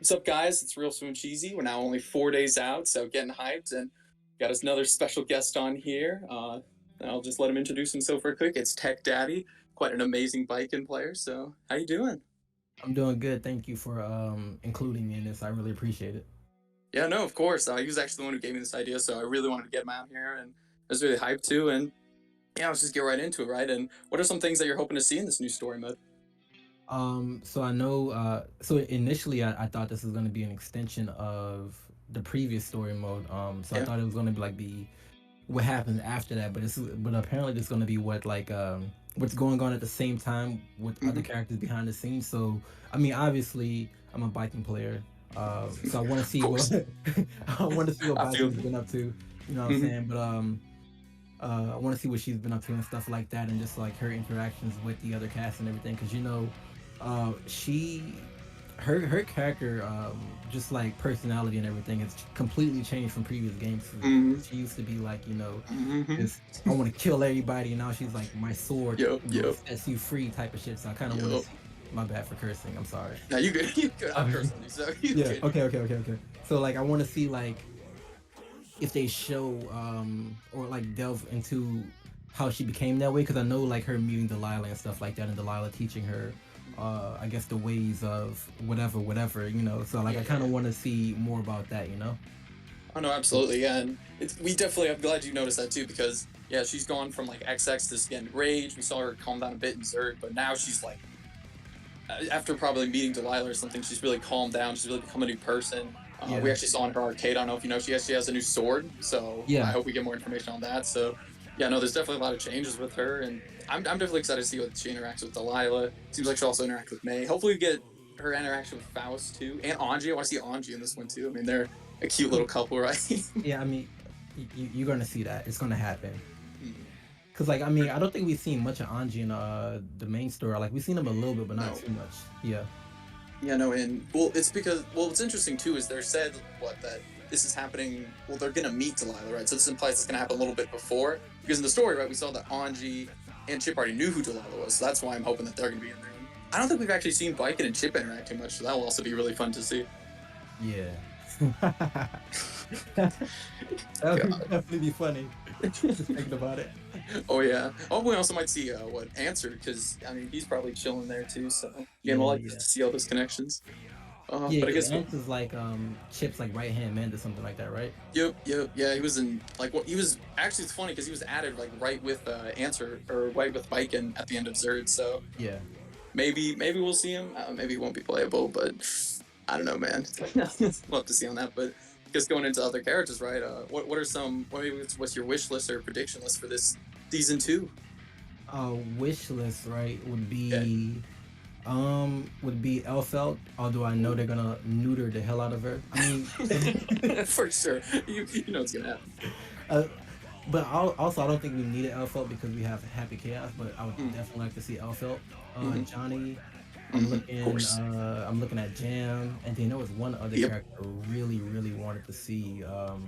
What's up, guys? It's Real Spoon Cheesy. We're now only 4 days out, so getting hyped, and got us another special guest on here. And I'll just let him introduce himself real quick. It's Tech Daddy, quite an amazing biking player. So, how you doing? I'm doing good. Thank you for including me in this. I really appreciate it. Yeah, no, of course. He was actually the one who gave me this idea, so I really wanted to get him out here, and I was really hyped too. And yeah, let's just get right into it, right? And what are some things that you're hoping to see in this new story mode? So I know so initially I thought this was gonna be an extension of the previous story mode. So I Yeah. thought it was gonna be like the what happens after that, but apparently it's gonna be what's going on at the same time with other Hmm. characters behind the scenes. So I mean obviously I'm a biking player. So I wanna Of see what course. I wanna see what I feel. biking's been up to, you know what I'm Mhm. saying? But I want to see what she's been up to and stuff like that, and just like her interactions with the other cast and everything. Because she, her character, just like personality and everything, has completely changed from previous games. Mhm. She used to be like, Mhm. just I want to kill everybody, and now she's like my sword, Yep. Yep. sets you free type of shit. So I kind of want to Yep. see. My bad for cursing. I'm sorry. Now you good. You good. I'll curse Um, on you, so you yeah. good. Okay. So like I want to see like if they show or like delve into how she became that way, because I know like her meeting Delilah and stuff like that, and Delilah teaching her I guess the ways of whatever, so like I Yeah, kind of yeah. want to see more about that. Oh no, absolutely, yeah. And we definitely. I'm glad you noticed that too, because yeah, she's gone from like XX to again Rage. We saw her calm down a bit in Zerg, but now she's like, after probably meeting Delilah or something, she's really calmed down. She's really become a new person. We Yeah, actually saw in her arcade. I don't know if you know, she actually has a new sword. So I yeah, hope we get more information on that. So yeah, no, there's definitely a lot of changes with her, and I'm definitely excited to see what she interacts with Delilah. Seems like she'll also interact with May. Hopefully, we get her interaction with Faust too, and Angie. I want to see Angie in this one too. I mean, they're a cute little couple, right? yeah. I mean, you're gonna see that it's gonna happen. Mhm. Cause like I mean I don't think we've seen much of Anji in the main story. Like we've seen him a little bit, but not No. too much. Yeah, Yeah, no, and well, it's because what's interesting too is they're said that this is happening. Well, they're gonna meet Delilah, right? So this implies it's gonna happen a little bit before, because in the story, right, we saw that Anji and Chip already knew who Delilah was. So that's why I'm hoping that they're gonna be in there. I don't think we've actually seen Viking and Chip interact too much, so that will also be really fun to see. yeah. That would God. definitely be funny. Just thinking about it. Oh yeah. Oh, we also might see what Answer, because I mean he's probably chilling there too. So again, we'll Yeah, like to yeah. see all those connections. Yeah, But I because guess Ant is like Chip's like right hand man or something like that, right? Yep. Yeah, he was in like what he was actually. It's funny because he was added like right with Answer or right with Viken at the end of Zerd. So Yeah. maybe we'll see him. Maybe he won't be playable, but I don't know, man. We'll have to see on that. But just going into other characters, right? What are some? What's your wish list or prediction list for this season two? Wish list, right, Yeah. would be Elfelt, although I know they're gonna neuter the hell out of her. I mean, For sure. You know what's gonna happen. uh, but also I don't think we needed Elfelt because we have Happy Chaos, but I would Mm, definitely like to see Elfelt. hmm. Johnny, Of course. I'm looking at Jam, and then there was one other Yep. character I really wanted to see. Oh,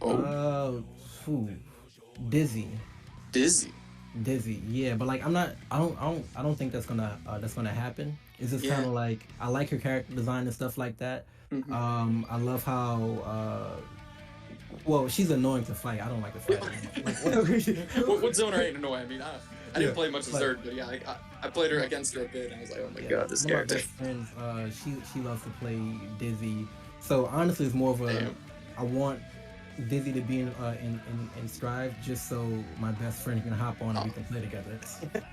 Uh, phew, Dizzy. Dizzy. Dizzy, yeah, but like I don't think that's gonna happen. It's just kind Yeah. of like I like her character design and stuff like that. Hmm. I love how well she's annoying to fight. I don't like to fight her. Like whatever. What zone are you in? No, I mean, I didn't Yeah, play much of like Zerg, but yeah, I played her against her a bit, and I was like, oh my yeah, god, this one of my character. best friends. She loves to play Dizzy. So honestly, it's more of a Damn. I want Dizzy to be in Strive just so my best friend can hop on and we Oh, can play together.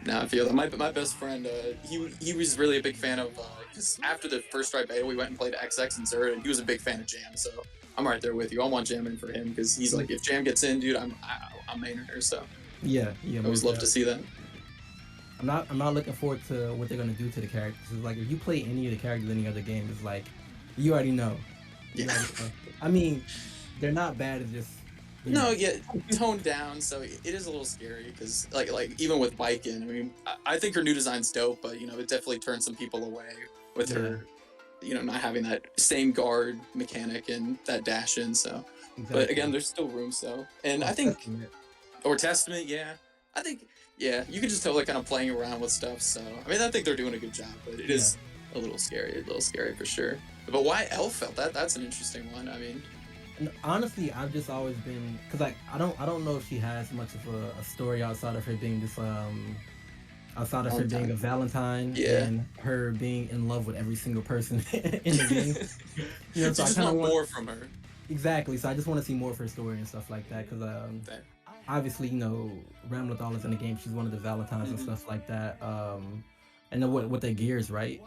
now I feel that my best friend, he was really a big fan of because after the first Stripe beta, we went and played XX and Zerd, and he was a big fan of Jam. So I'm right there with you. I want Jam in for him because he's like, if Jam gets in, dude, I'm maining her. So Yeah, I always most love to definitely. see that. I'm not looking forward to what they're gonna do to the characters. It's like if you play any of the characters in any other game, it's like you already know. Yeah. You already know. I mean, they're not bad. It's just you No, know. yeah, toned down, so it is a little scary because, like even with Biken, I mean, I think her new design's dope, but it definitely turns some people away with Yeah, her, not having that same guard mechanic and that dash in. So, but again, exactly. there's still room, so, and Oh, I think Testament. or Testament, yeah, I think, yeah, you can just tell they're kind of playing around with stuff. So, I mean, I think they're doing a good job, but it Yeah, is a little scary for sure. But why Elfeld? That's an interesting one. I mean, And honestly, I've just always been because like I don't know if she has much of a story outside of her being this outside of her being a Valentine. Valentine Yeah. and her being in love with every single person in the game. You know, So so you I just kind of want want more from her. exactly. So I just want to see more of her story and stuff like that because There. obviously you know Ramlethal is in the game. She's one of the Valentines and Hmm. stuff like that. And then what their gears, right?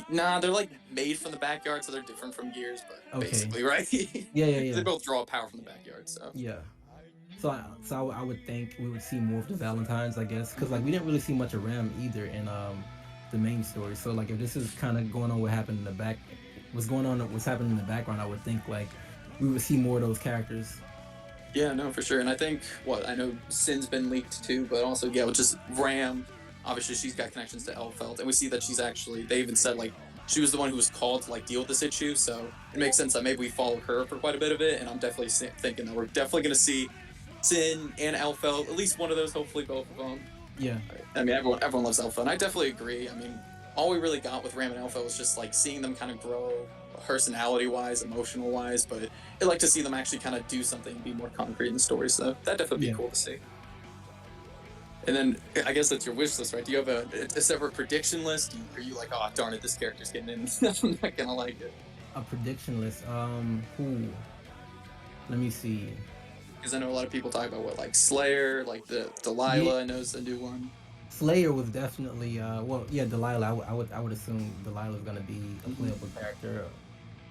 Nah, they're like made from the backyard, so they're different from gears, but Okay. basically, right? Yeah, yeah, They yeah, both draw power from the backyard, so. yeah. So I would think we would see more of the Valentines, I guess, because like Hmm. we didn't really see much of Ram either in the main story. So like if this is kind of going on what happened in the back, what's going on, what's happening in the background, I would think like we would see more of those characters. Yeah, no, for sure. And I think I know Sin's been leaked too, but also with just Ram. Obviously, she's got connections to Elfeld, and we see that she's actually. They even said like she was the one who was called to like deal with this issue, so it makes sense that maybe we follow her for quite a bit of it. And I'm definitely thinking that we're definitely going to see Sin and Elfeld, at least one of those, hopefully both of them. Yeah, I mean, everyone loves Elfeld, and I definitely agree. I mean, all we really got with Ram and Elfeld was just like seeing them kind of grow personality wise, emotional wise, but I'd like to see them actually kind of do something and be more concrete in the story. So that'd definitely be yeah. cool to see. And then I guess that's your wish list, right? Do you have a separate prediction list? Are you like, oh darn it, this character's getting in, I'm not gonna like it? A prediction list. Who? Let me see. Because I know a lot of people talk about what like Slayer, like the Yeah, Delilah. I know is a new one. Slayer was definitely well, yeah, Delilah. I would assume Delilah's gonna be a Hmm. playable character.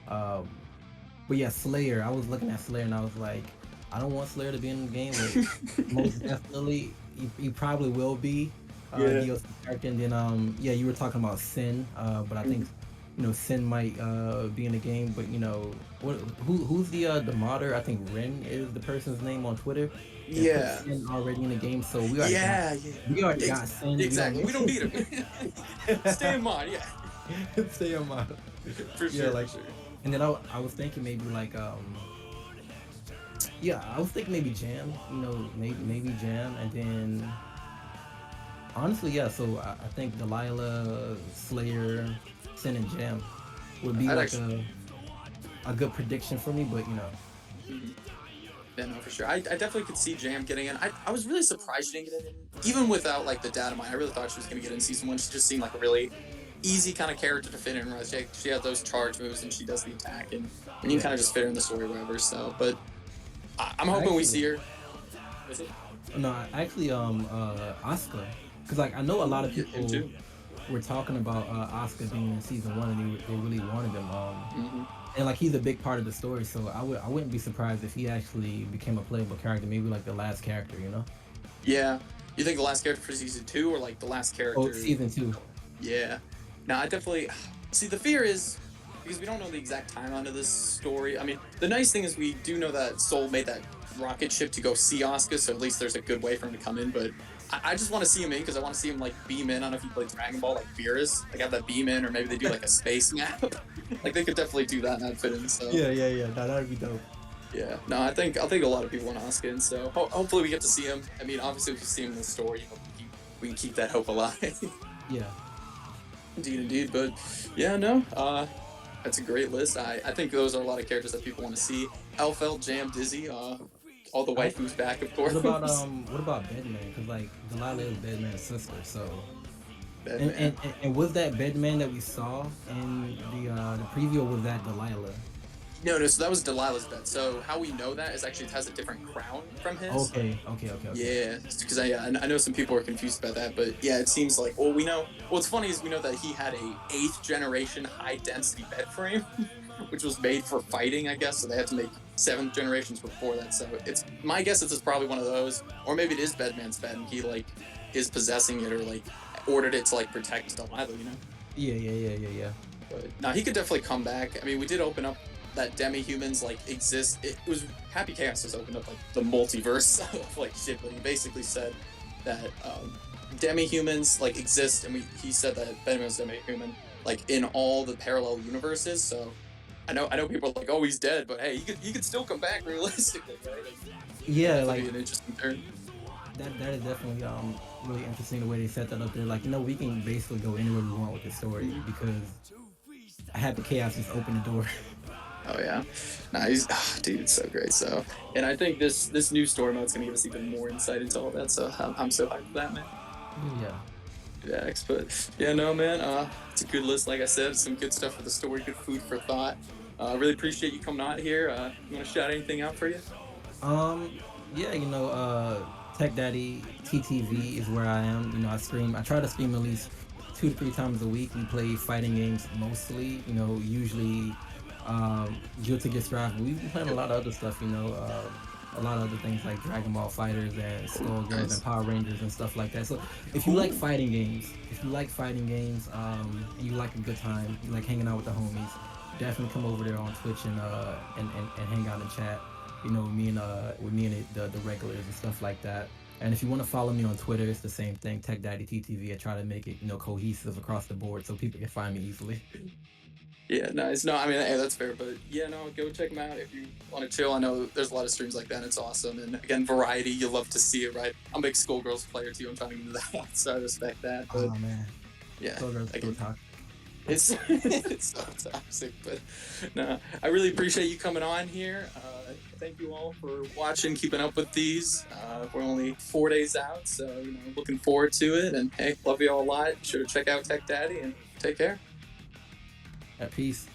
Um, but yeah, Slayer. I was looking at Slayer and I was like, I don't want Slayer to be in the game, but most definitely he probably will be Yeah. DLC character. And then yeah, you were talking about Sin, but I think you know Sin might be in the game. But you know who's the modder? I think Ren is the person's name on Twitter, and put Yeah. Sin already in the game. So Yeah. Yeah. we already Ex- got Sin. We don't exactly. need We don't need him. Stay in mind. Yeah. stay on my For yeah sure. For like. sure. And then I was thinking maybe like yeah, I was thinking maybe Jam, you know, maybe Jam, and then honestly, yeah. So I think Delilah, Slayer, Sin, and Jam would be I'd like actually. a good prediction for me. But you know, Mhm. Yeah, no, for sure. I definitely could see Jam getting in. I was really surprised she didn't get in, even without like the data mine. I really thought she was going to get in season one. She just seemed like a really easy kind of character to fit in. Right? She had those charge moves and she does the attack, and you yeah, kind of just fit her in the story, whatever. So, but I'm I hoping we actually see her. Is it? no, I actually Asuka, because like I know a lot of Yeah, him people too. were talking about Asuka being in season one, and they really wanted him. Hmm. And like he's a big part of the story, so I wouldn't be surprised if he actually became a playable character, maybe like the last character, you know? Yeah. You think the last character for season two, or like the last Oh, character? season two. Yeah. Now I definitely see the fear is because we don't know the exact timeline of this story. I mean, the nice thing is we do know that Soul made that rocket ship to go see Asuka, so at least there's a good way for him to come in. But I just want to see him in because I want to see him like beam in. I don't know if you play Dragon Ball like Beerus, like have that beam in, or maybe they do like a space map. Like they could definitely do that and that'd fit in. So Yeah. No, that'd be dope. yeah, no, I think a lot of people want Asuka in. So hopefully we get to see him. I mean, obviously if we see him in the story, we can keep that hope alive. Yeah. Indeed. But yeah, no, that's a great list. I think those are a lot of characters that people want to see. Elfeld, Jam, Dizzy, all the I, waifus back, of course. what about Bedman? Because like Delilah is Bedman's sister, so Batman. and was that Bedman that we saw in the preview, or was that Delilah? No, so that was Delilah's bed. So how we know that is actually it has a different crown from his. Okay. Yeah, because I know some people are confused about that, but yeah, it seems like we know. What's funny is we know that he had a eighth generation high density bed frame, which was made for fighting, I guess. So they had to make seventh generations before that. So it's my guess it's probably one of those, or maybe it is Bedman's bed, and he like is possessing it or like ordered it to like protect Delilah, you know. Yeah. But now he could definitely come back. I mean, we did open up that demi-humans like exist. It was Happy Chaos has opened up like the multiverse of like shit, but he basically said that demi-humans like exist, and he said that Venom is demi-human like in all the parallel universes. So I know people are like, oh, he's dead, but hey, he could still come back realistically, right? Like, Yeah, that'd like be an interesting turn. that is definitely really interesting the way they set that up there. Like, you know, we can basically go anywhere we want with the story because I had the chaos just open the door. Oh yeah, nice, dude, it's so great. So, and I think this new story mode's gonna give us even more insight into all that. So I'm so hyped for that, man. Yeah. Yeah, but yeah, no, man, it's a good list. Like I said, some good stuff for the story, good food for thought. I really appreciate you coming out here. You want to shout anything out for you? Um, yeah, Tech Daddy TTV is where I am. I stream. I try to stream at least 2 to 3 times a week. We play fighting games mostly. Usually, Guilty Gear Strive. But we've been playing a lot of other stuff. A lot of other things like Dragon Ball Fighters and Skullgirls and Nice. Power Rangers and stuff like that. So if you like Cool. fighting games, and you like a good time, you like hanging out with the homies, definitely come over there on Twitch and hang out and chat. With me and the regulars and stuff like that. And if you want to follow me on Twitter, it's the same thing, Tech Daddy TTV. I try to make it cohesive across the board so people can find me easily. Yeah, nice. No, I mean, hey, that's fair. But yeah, no, go check them out if you want to chill. I know there's a lot of streams like that, and it's awesome. And again, variety, you love to see it, right? I'm a big Skullgirls player too. I'm trying to get into that, so I respect that. But Oh man, yeah, Skullgirls still again, talk. it's it's so toxic. But no, I really appreciate you coming on here. Thank you all for watching, keeping up with these. We're only 4 days out, so looking forward to it. And hey, love you all a lot. Sure to check out Tech Daddy and take care. At peace.